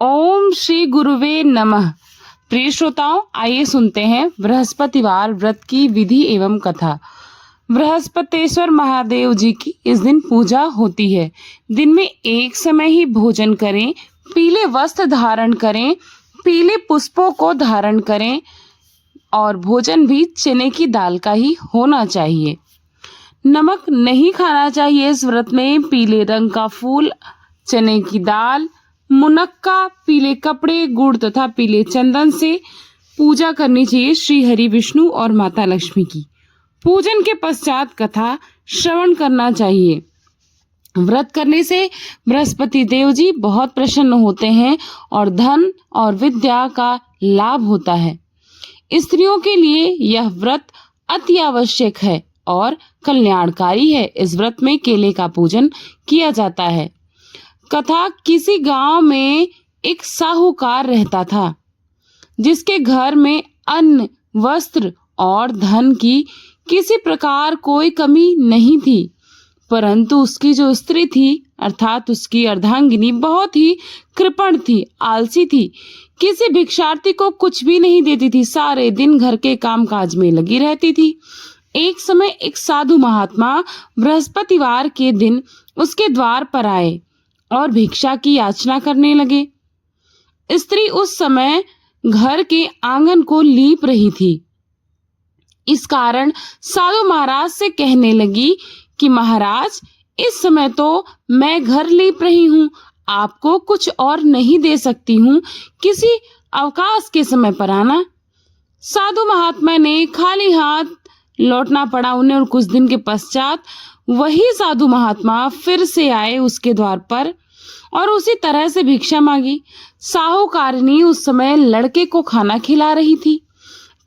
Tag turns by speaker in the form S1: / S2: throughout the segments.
S1: ओम श्री गुरुवे नमः। प्रिय श्रोताओं, आइए सुनते हैं बृहस्पतिवार व्रत की विधि एवं कथा। बृहस्पतेश्वर महादेव जी की इस दिन पूजा होती है। दिन में एक समय ही भोजन करें, पीले वस्त्र धारण करें, पीले पुष्पों को धारण करें और भोजन भी चने की दाल का ही होना चाहिए। नमक नहीं खाना चाहिए। इस व्रत में पीले रंग का फूल, चने की दाल, मुनक्का, पीले कपड़े, गुड़ तथा पीले चंदन से पूजा करनी चाहिए श्री हरि विष्णु और माता लक्ष्मी की। पूजन के पश्चात कथा श्रवण करना चाहिए। व्रत करने से बृहस्पति देव जी बहुत प्रसन्न होते हैं और धन और विद्या का लाभ होता है। स्त्रियों के लिए यह व्रत अति आवश्यक है और कल्याणकारी है। इस व्रत में केले का पूजन किया जाता है। कथा, किसी गांव में एक साहूकार रहता था जिसके घर में अन्न, वस्त्र और धन की किसी प्रकार कोई कमी नहीं थी, परंतु उसकी जो स्त्री थी अर्थात उसकी अर्धांगिनी बहुत ही कृपण थी, आलसी थी, किसी भिक्षार्थी को कुछ भी नहीं देती थी, सारे दिन घर के कामकाज में लगी रहती थी। एक समय एक साधु महात्मा बृहस्पतिवार के दिन उसके द्वार पर आए और भिक्षा की याचना करने लगे। स्त्री उस समय घर के आंगन को लीप रही थी। इस कारण साधु महाराज से कहने लगी कि महाराज, इस समय तो मैं घर लीप रही हूँ, आपको कुछ और नहीं दे सकती हूँ, किसी अवकाश के समय पर आना। साधु महात्मा ने खाली हाथ लौटना पड़ा उन्हें और कुछ दिन के पश्चात वही साधु महात्मा फिर से आए उसके द्वार पर और उसी तरह से भिक्षा मांगी। साहूकारनी उस समय लड़के को खाना खिला रही थी।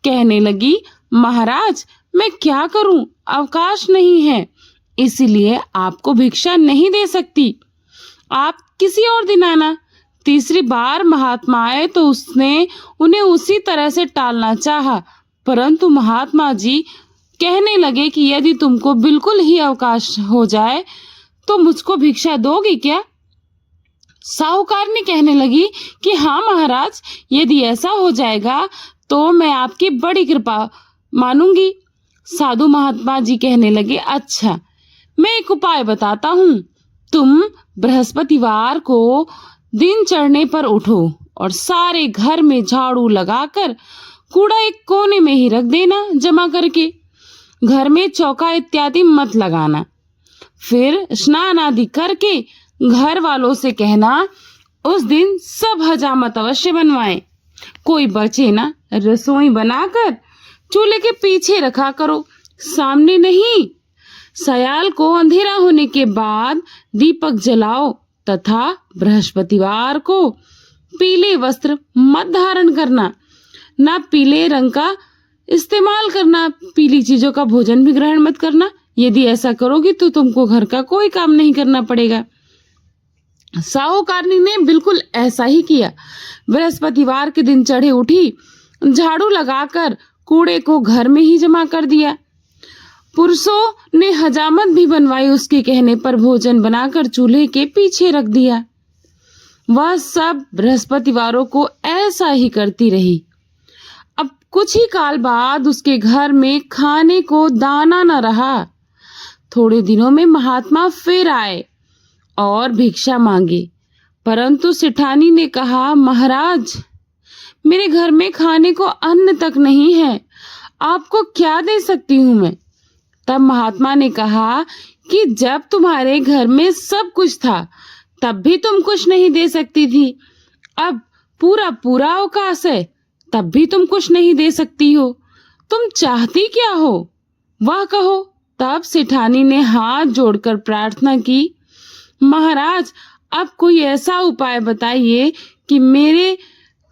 S1: कहने लगी, महाराज, मैं क्या करूं, अवकाश नहीं है, इसीलिए आपको भिक्षा नहीं दे सकती, आप किसी और दिन आना। तीसरी बार महात्मा आए तो उसने उन्हें उसी तरह से टालना चाहा, परंतु महात्मा जी कहने लगे कि यदि तुमको बिल्कुल ही अवकाश हो जाए तो मुझको भिक्षा दोगी क्या? साहूकारनी कहने लगी कि हाँ महाराज, यदि ऐसा हो जाएगा तो मैं आपकी बड़ी कृपा मानूंगी। साधु महात्मा जी कहने लगे, अच्छा, मैं एक उपाय बताता हूँ। तुम बृहस्पतिवार को दिन चढ़ने पर उठो और सारे घर में झाड़ू लगाकर कूड़ा एक कोने में ही रख देना जमा करके। घर में चौका इत्यादि मत लगाना। फिर स्नान आदि करके घर वालों से कहना उस दिन सब हजामत अवश्य बनवाएं। कोई बचे ना, रसोई बनाकर चूल्हे के पीछे रखा करो, सामने नहीं। सयाल को अंधेरा होने के बाद दीपक जलाओ तथा बृहस्पतिवार को पीले वस्त्र मत धारण करना, ना पीले रंग का इस्तेमाल करना, पीली चीजों का भोजन भी ग्रहण मत करना। यदि ऐसा करोगी तो तुमको घर का कोई काम नहीं करना पड़ेगा। साहूकारनी ने बिल्कुल ऐसा ही किया। बृहस्पतिवार के दिन चढ़े उठी, झाड़ू लगाकर कूड़े को घर में ही जमा कर दिया। पुरुषों ने हजामत भी बनवाई। उसके कहने पर भोजन बनाकर चूल्हे के पीछे रख दिया। वह सब बृहस्पतिवारों को ऐसा ही करती रही। अब कुछ ही काल बाद उसके घर में खाने को दाना न रहा। थोड़े दिनों में महात्मा फिर आए और भिक्षा मांगी, परंतु सेठानी ने कहा, महाराज, मेरे घर में खाने को अन्न तक नहीं है, आपको क्या दे सकती हूँ मैं? तब महात्मा ने कहा कि जब तुम्हारे घर में सब कुछ था तब भी तुम कुछ नहीं दे सकती थी, अब पूरा पूरा अवकाश है तब भी तुम कुछ नहीं दे सकती हो, तुम चाहती क्या हो वह कहो। तब सेठानी ने हाथ जोड़कर प्रार्थना की, महाराज, अब कोई ऐसा उपाय बताइए कि मेरे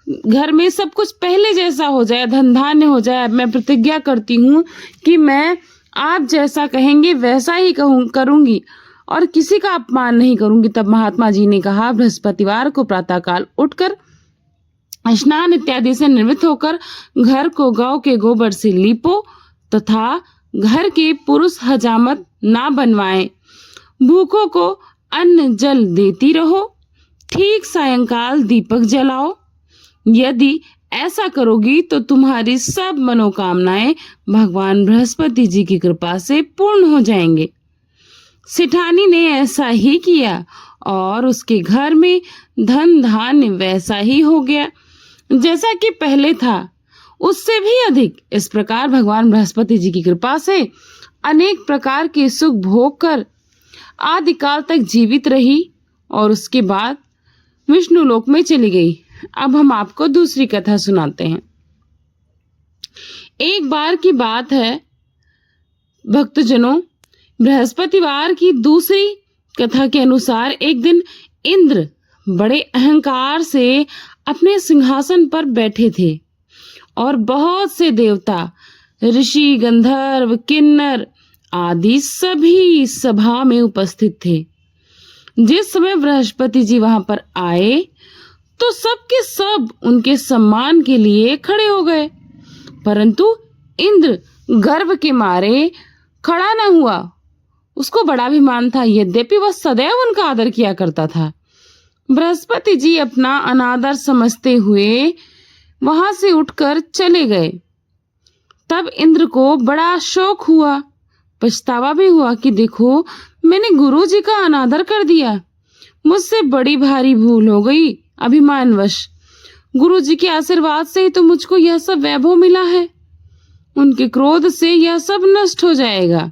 S1: घर में सब कुछ पहले जैसा हो जाए, धन धान्य हो जाए। मैं प्रतिज्ञा करती हूँ कि मैं आप जैसा कहेंगे वैसा ही करूंगी और किसी का अपमान नहीं करूंगी। तब महात्मा जी ने कहा, बृहस्पतिवार को प्रातःकाल उठकर स्नान इत्यादि से निर्मित होकर घर को गौ के गोबर से लीपो तथा घर के पुरुष हजामत ना बनवाएं। भूखों को अन्न जल देती रहो। ठीक सायंकाल दीपक जलाओ। यदि ऐसा करोगी तो तुम्हारी सब मनोकामनाएं भगवान बृहस्पति जी की कृपा से पूर्ण हो जाएंगे। सेठानी ने ऐसा ही किया और उसके घर में धन धान्य वैसा ही हो गया जैसा कि पहले था, उससे भी अधिक। इस प्रकार भगवान बृहस्पति जी की कृपा से अनेक प्रकार के सुख भोग कर आदिकाल तक जीवित रही और उसके बाद विष्णु लोक में चली गई। अब हम आपको दूसरी कथा सुनाते हैं। एक बार की बात है भक्तजनों, बृहस्पतिवार की दूसरी कथा के अनुसार एक दिन इंद्र बड़े अहंकार से अपने सिंहासन पर बैठे थे और बहुत से देवता, ऋषि, गंधर्व, किन्नर आदि सभी सभा में उपस्थित थे। जिस समय बृहस्पति जी वहां पर आए तो सबके सब उनके सम्मान के लिए खड़े हो गए, परंतु इंद्र गर्व के मारे खड़ा न हुआ। उसको बड़ा अभिमान था, यद्यपि वह सदैव उनका आदर किया करता था। बृहस्पति जी अपना अनादर समझते हुए वहां से उठकर चले गए। तब इंद्र को बड़ा शोक हुआ, पछतावा भी हुआ कि देखो मैंने गुरु जी का अनादर कर दिया, मुझसे बड़ी भारी भूल हो गई। अभिमानवश गुरु जी के आशीर्वाद से ही तो मुझको यह सब वैभव मिला है, उनके क्रोध से यह सब नष्ट हो जाएगा।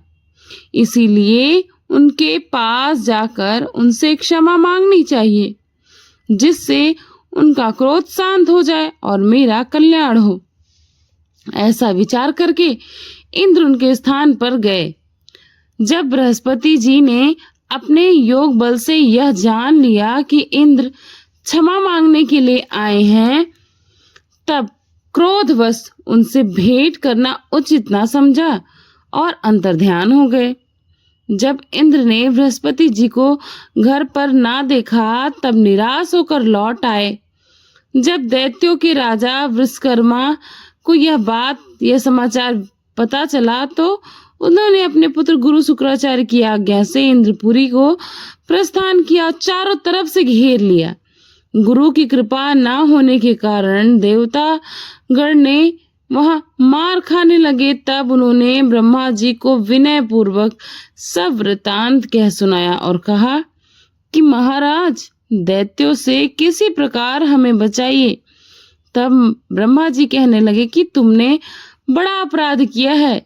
S1: इसीलिए उनके पास जाकर उनसे क्षमा मांगनी चाहिए, जिससे उनका क्रोध शांत हो जाए और मेरा कल्याण हो। ऐसा विचार करके इंद्र उनके स्थान पर गए। जब बृहस्पति जी ने अपने योग बल से यह जान लिया कि इंद्र क्षमा मांगने के लिए आए हैं, तब क्रोधवश उनसे भेंट करना उचित ना समझा और अंतर्ध्यान हो गए। जब इंद्र ने बृहस्पति जी को घर पर ना देखा तब निराश होकर लौट आए। जब दैत्यों के राजा विश्वकर्मा को यह समाचार पता चला तो उन्होंने अपने पुत्र गुरु शुक्राचार्य की आज्ञा से इंद्रपुरी को प्रस्थान किया और चारों तरफ से घेर लिया। गुरु की कृपा न होने के कारण देवता गण ने वहां मार खाने लगे। तब उन्होंने ब्रह्मा जी को विनय पूर्वक सब वृतांत कह सुनाया और कहा कि महाराज, दैत्यों से किसी प्रकार हमें बचाइए। तब ब्रह्मा जी कहने लगे कि तुमने बड़ा अपराध किया है,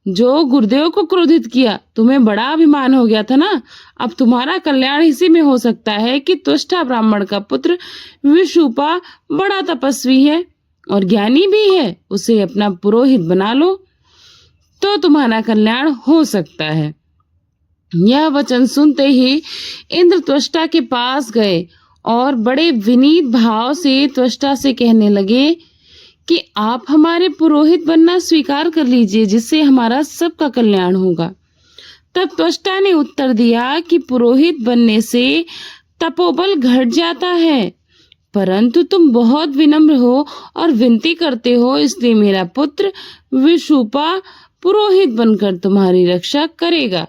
S1: जो गुरुदेव को क्रोधित किया। तुम्हें बड़ा अभिमान हो गया था ना, अब तुम्हारा कल्याण इसी में हो सकता है कि त्वष्टा ब्राह्मण का पुत्र विशुपा बड़ा तपस्वी है और ज्ञानी भी है, उसे अपना पुरोहित बना लो तो तुम्हारा कल्याण हो सकता है। यह वचन सुनते ही इंद्र त्वष्टा के पास गए और बड़े विनीत भाव से त्वष्टा से कहने लगे कि आप हमारे पुरोहित बनना स्वीकार कर लीजिए, जिससे हमारा सबका कल्याण होगा। तब त्वष्टा ने उत्तर दिया कि पुरोहित बनने से तपोबल घट जाता है, परंतु तुम बहुत विनम्र हो और विनती करते हो, इसलिए मेरा पुत्र विशुपा पुरोहित बनकर तुम्हारी रक्षा करेगा।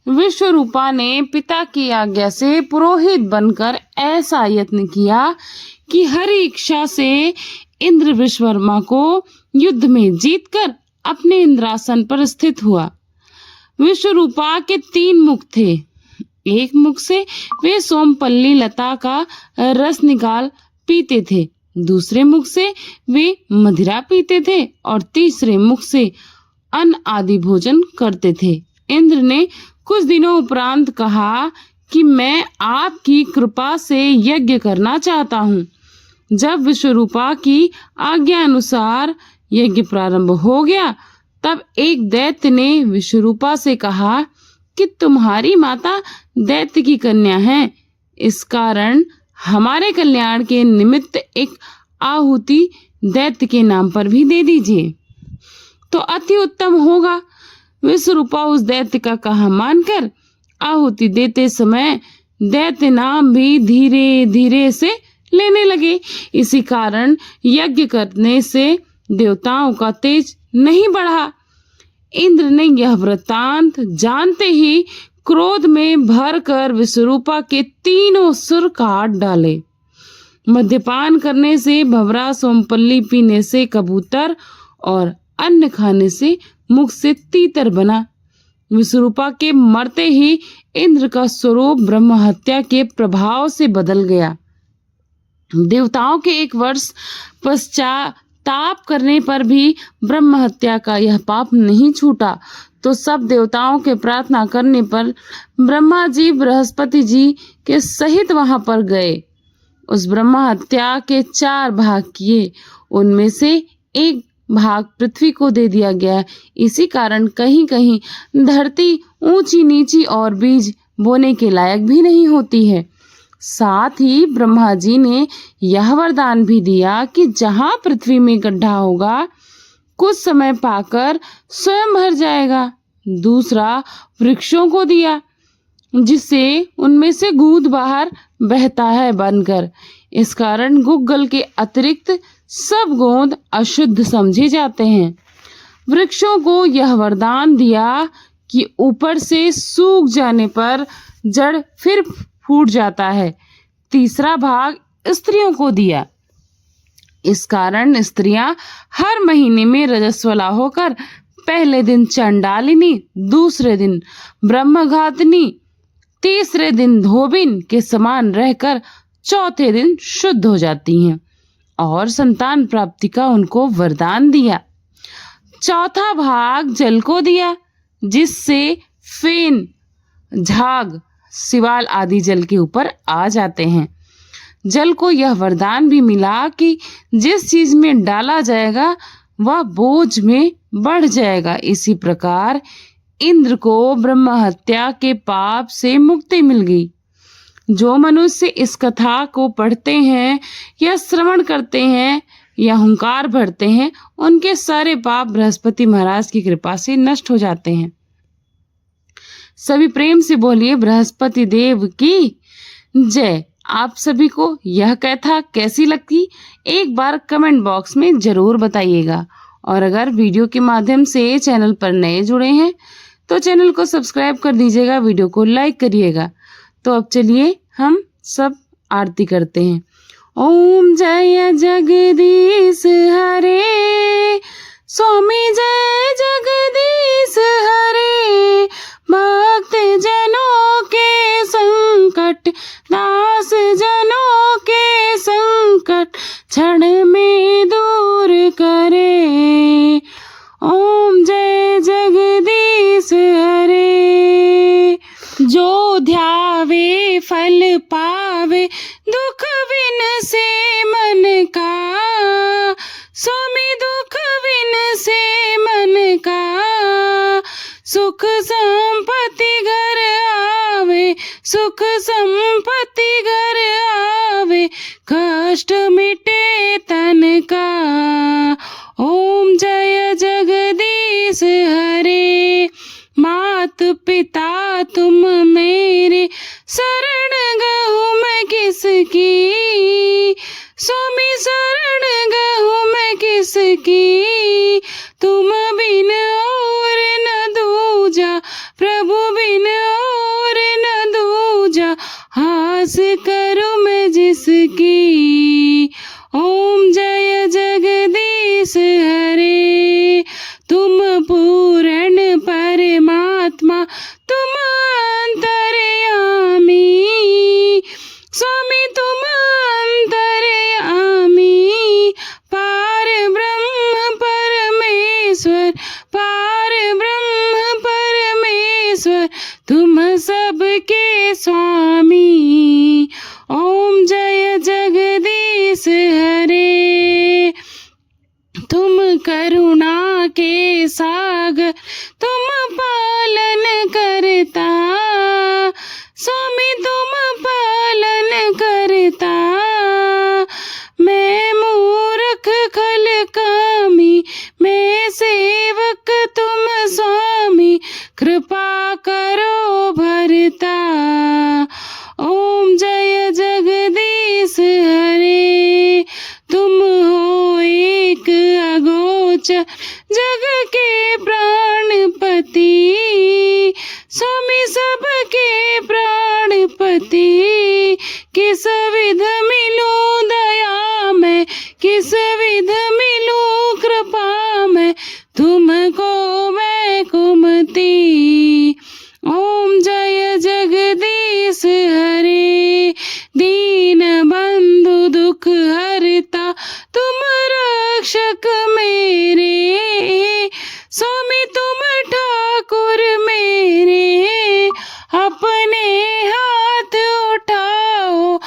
S1: विश्वरूपा ने पिता की आज्ञा से पुरोहित बनकर ऐसा यत्न किया कि हर इच्छा से इंद्र विश्वकर्मा को युद्ध में जीतकर अपने इंद्रासन पर स्थित हुआ। विश्वरूपा के 3 मुख थे। एक मुख से वे सोमपल्ली लता का रस निकाल पीते थे, दूसरे मुख से वे मदिरा पीते थे और तीसरे मुख से अन्न आदि भोजन करते थे। इंद्र ने कुछ दिनों उपरांत कहा कि मैं आपकी कृपा से यज्ञ करना चाहता हूँ। जब विश्वरूपा की आज्ञा अनुसार यज्ञ प्रारंभ हो गया, तब एक दैत्य ने विश्वरूपा से कहा कि तुम्हारी माता दैत्य की कन्या है, इस कारण हमारे कल्याण के निमित्त एक आहुति दैत्य के नाम पर भी दे दीजिए तो अति उत्तम होगा। विश्वरूपा उस दैत्य का कहा मानकर आहुति देते समय दैत्य नाम भी धीरे धीरे से लेने लगे। इसी कारण यज्ञ करने से देवताओं का तेज नहीं बढ़ा। इंद्र ने यह वृत्तांत जानते ही क्रोध में भरकर विश्वरूपा के तीनों सिर काट डाले। मद्यपान करने से भंवरा, सोमपल्ली पीने से कबूतर और अन्न खाने से मुख से तीतर बना। विश्वरूपा के मरते ही इंद्र का स्वरूप ब्रह्म हत्या के प्रभाव से बदल गया। देवताओं के 1 वर्ष पश्चाताप करने पर भी ब्रह्म हत्या का यह पाप नहीं छूटा, तो सब देवताओं के प्रार्थना करने पर ब्रह्मा जी बृहस्पति जी के सहित वहां पर गए। उस ब्रह्म हत्या के 4 भाग किए, उनमें से 1 भाग पृथ्वी को दे दिया गया। इसी कारण कहीं कहीं धरती ऊंची नीची और बीज बोने के लायक भी नहीं होती है। साथ ही ब्रह्मा जी ने यह वरदान भी दिया कि जहां पृथ्वी में गड्ढा होगा, कुछ समय पाकर स्वयं भर जाएगा। दूसरा वृक्षों को दिया, जिससे उनमें से दूध बाहर बहता है बनकर। इस कारण गुग्गल के अतिरिक्त सब गोंद अशुद्ध समझे जाते हैं। वृक्षों को यह वरदान दिया कि ऊपर से सूख जाने पर जड़ फिर फूट जाता है। तीसरा भाग स्त्रियों को दिया। इस कारण स्त्रियां हर महीने में रजस्वला होकर पहले दिन चंडालिनी, दूसरे दिन ब्रह्मघातिनी, तीसरे दिन धोबिन के समान रहकर चौथे दिन शुद्ध हो जाती हैं और संतान प्राप्ति का उनको वरदान दिया। चौथा भाग जल को दिया, जिससे फेन, झाग, सिवाल आदि जल के ऊपर आ जाते हैं। जल को यह वरदान भी मिला कि जिस चीज में डाला जाएगा वह बोझ में बढ़ जाएगा। इसी प्रकार इंद्र को ब्रह्म हत्या के पाप से मुक्ति मिल गई। जो मनुष्य इस कथा को पढ़ते हैं या श्रवण करते हैं या हुंकार भरते हैं, उनके सारे पाप बृहस्पति महाराज की कृपा से नष्ट हो जाते हैं। सभी प्रेम से बोलिए बृहस्पति देव की जय। आप सभी को यह कथा कैसी लगती, एक बार कमेंट बॉक्स में जरूर बताइएगा। और अगर वीडियो के माध्यम से चैनल पर नए जुड़े हैं तो चैनल को सब्सक्राइब कर दीजिएगा, वीडियो को लाइक करिएगा। तो अब चलिए हम सब आरती करते हैं। ओम जय जगदीश हरे, स्वामी जय जगदीश हरे। भक्त जनों के संकट, दास जनों के संकट क्षण में दूर करे। ओम जय जगदीश हरे। जो ध्यावे फल पावे, दुख विन से मन का। स्वामी दुख विन से मन का, सुख संपत्ति घर आवे, सुख संपत्ति घर आवे, कष्ट मिटे तन का। ओम जय जगदीश हरे। मात पिता तुम मेरे, शरण गहूँ मैं किसकी। स्वामी शरण गहूँ मैं किसकी। तुम बिन और न दूजा, प्रभु बिन और न दूजा, हास करूँ मैं जिसकी। ओम जय जगदीश हरे। तुम पूर्ण परमात्मा, तुम अंतर्यामी। स्वामी तुम अंतर्यामी, पार ब्रह्म परमेश्वर, पार ब्रह्म परमेश्वर, तुम सबके स्वामी। ओम जय जगदीश हरे। तुम करुणा के सागर, तुम पालन करता। स्वामी तुम पालन करता। मैं मूर्ख खल कामी, मैं सेवक तुम स्वामी, कृपा करो भरता। ओम जय जगदीश हरे। तुम हो एक अगोचर, जग के प्राणपति। स्वामी सब सेवक मेरे, स्वामी तुम ठाकुर मेरे, अपने हाथ उठाओ,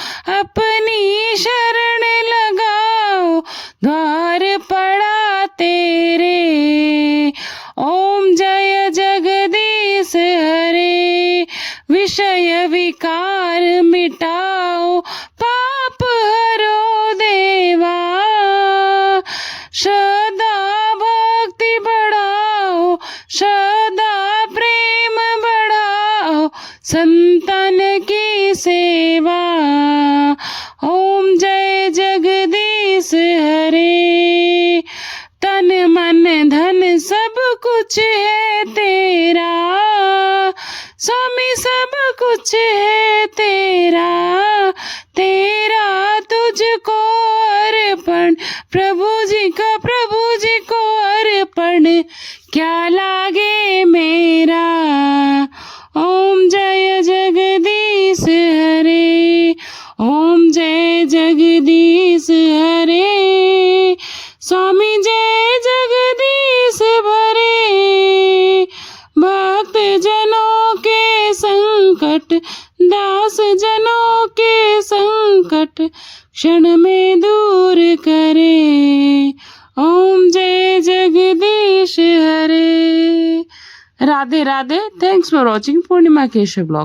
S1: अपनी शरण लगाओ, द्वार पड़ा तेरे। ओम जय जगदीश हरे, विषय विकार मिटाओ, पाप हरो देवा, श्रद्धा भक्ति बढ़ाओ, श्रद्धा प्रेम बढ़ाओ, संतन की सेवा। ओम जय जगदीश हरे, तन मन धन सब कुछ है तेरा, स्वामी सब कुछ है तेरा, तेरा तुझको अर्पण, प्रभु जी को अर्पण, क्या लागे मेरा। ओम जय जगदीश हरे, ओम जय जगदीश हरे, स्वामी जय जगदीश भरे, भक्त जनों के संकट, दास जनों के संकट, क्षण में दूर करे। ओम जय जगदीश हरे। Radhe Radhe. Thanks for watching Purnima Keshav blog.